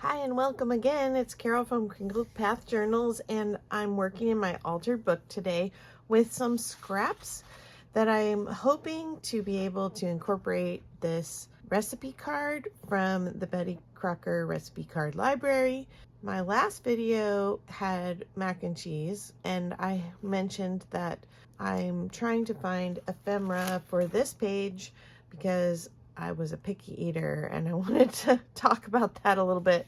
Hi and welcome again. It's Carol from Crinkled Path Journals, and I'm working in my altered book today with some scraps that I'm hoping to be able to incorporate this recipe card from the Betty Crocker recipe card library. My last video had mac and cheese, and I mentioned that I'm trying to find ephemera for this page because I was a picky eater and I wanted to talk about that a little bit.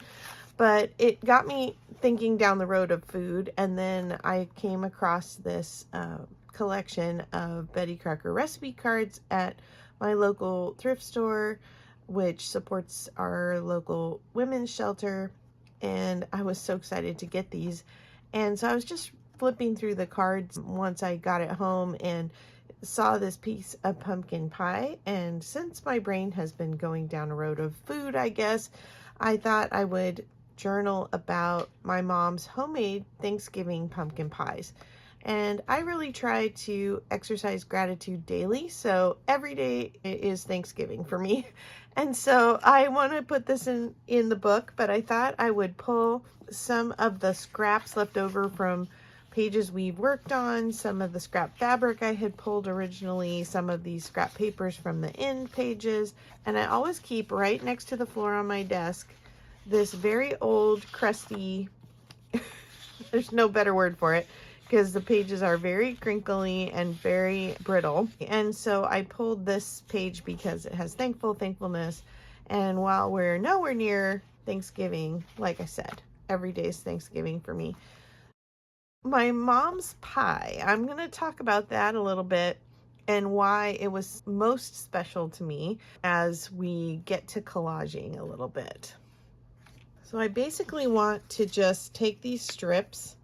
But it got me thinking down the road of food, and then I came across this collection of Betty Crocker recipe cards at my local thrift store, which supports our local women's shelter, and I was so excited to get these. And so I was just flipping through the cards once I got it home and saw this piece of pumpkin pie, and since my brain has been going down a road of food, I guess, I thought I would journal about my mom's homemade Thanksgiving pumpkin pies. And I really try to exercise gratitude daily, so every day is Thanksgiving for me. And so I want to put this in the book, but I thought I would pull some of the scraps left over from pages we've worked on, some of the scrap fabric I had pulled originally, some of these scrap papers from the end pages, and I always keep right next to the floor on my desk this very old, crusty, there's no better word for it, because the pages are very crinkly and very brittle. And so I pulled this page because it has thankfulness, and while we're nowhere near Thanksgiving, like I said, every day is Thanksgiving for me. My mom's pie, I'm going to talk about that a little bit and why it was most special to me as we get to collaging a little bit. So I basically want to just take these strips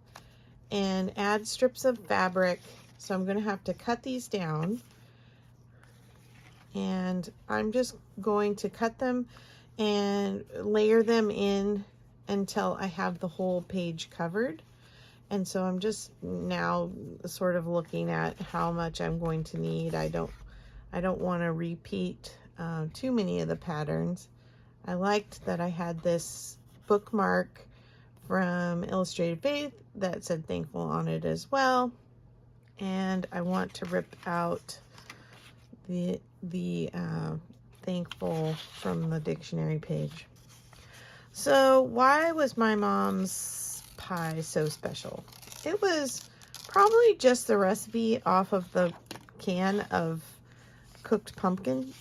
and add strips of fabric. So I'm going to have to cut these down, and I'm just going to cut them and layer them in until I have the whole page covered. And so I'm just now sort of looking at how much I'm going to need. I don't want to repeat too many of the patterns. I liked that I had this bookmark from Illustrated Faith that said thankful on it as well. And I want to rip out the thankful from the dictionary page. So why was my mom's pie so special? It was probably just the recipe off of the can of cooked pumpkin,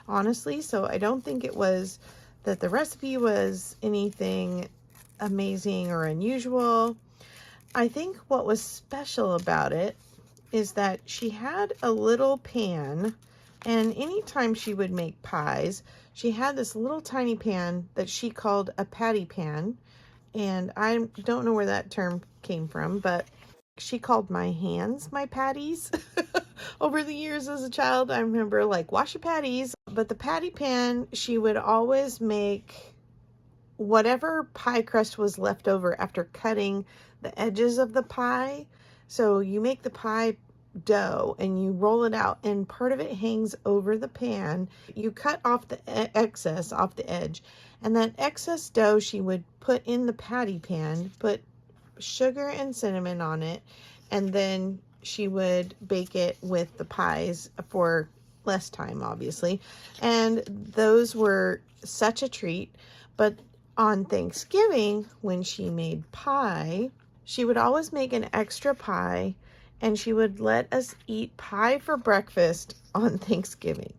honestly. So I don't think it was that the recipe was anything amazing or unusual. I think what was special about it is that she had a little pan, and anytime she would make pies, she had this little tiny pan that she called a patty pan. And I don't know where that term came from, but she called my hands my patties. Over the years as a child, I remember like, wash your patties. But the patty pan, she would always make whatever pie crust was left over after cutting the edges of the pie. So you make the pie dough and you roll it out, and part of it hangs over the pan. You cut off the excess off the edge, and that excess dough she would put in the patty pan, put sugar and cinnamon on it, and then she would bake it with the pies for less time, obviously. And those were such a treat. But on Thanksgiving, when she made pie, she would always make an extra pie, and she would let us eat pie for breakfast on Thanksgiving,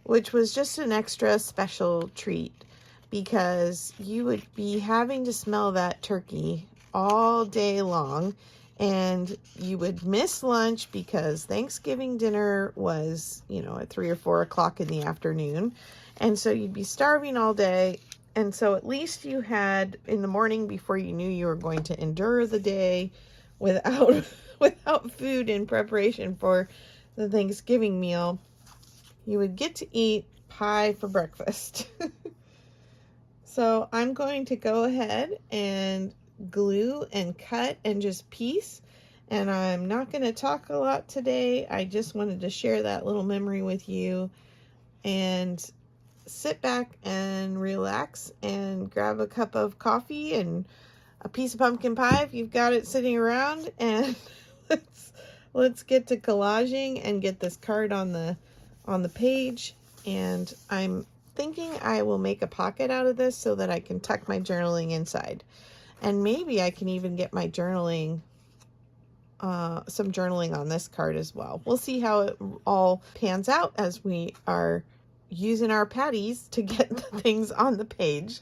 which was just an extra special treat because you would be having to smell that turkey all day long, and you would miss lunch because Thanksgiving dinner was, at 3 or 4 o'clock in the afternoon. And so you'd be starving all day. And so at least you had in the morning, before you knew you were going to endure the day without food in preparation for the Thanksgiving meal, you would get to eat pie for breakfast. So I'm going to go ahead and glue and cut and just piece. And I'm not going to talk a lot today. I just wanted to share that little memory with you and sit back and relax and grab a cup of coffee and a piece of pumpkin pie if you've got it sitting around, and let's get to collaging and get this card on the page. And I'm thinking I will make a pocket out of this so that I can tuck my journaling inside, and maybe I can even get my journaling some journaling on this card as well. We'll see how it all pans out as we are using our patties to get the things on the page.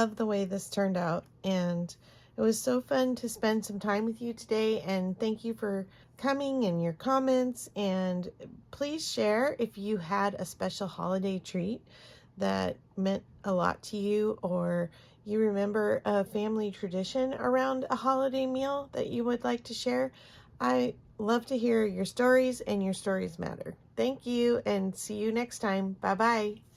love the way this turned out, and it was so fun to spend some time with you today, and thank you for coming and your comments. And please share if you had a special holiday treat that meant a lot to you, or you remember a family tradition around a holiday meal that you would like to share. I love to hear your stories, and your stories matter. Thank you, and see you next time. Bye-bye.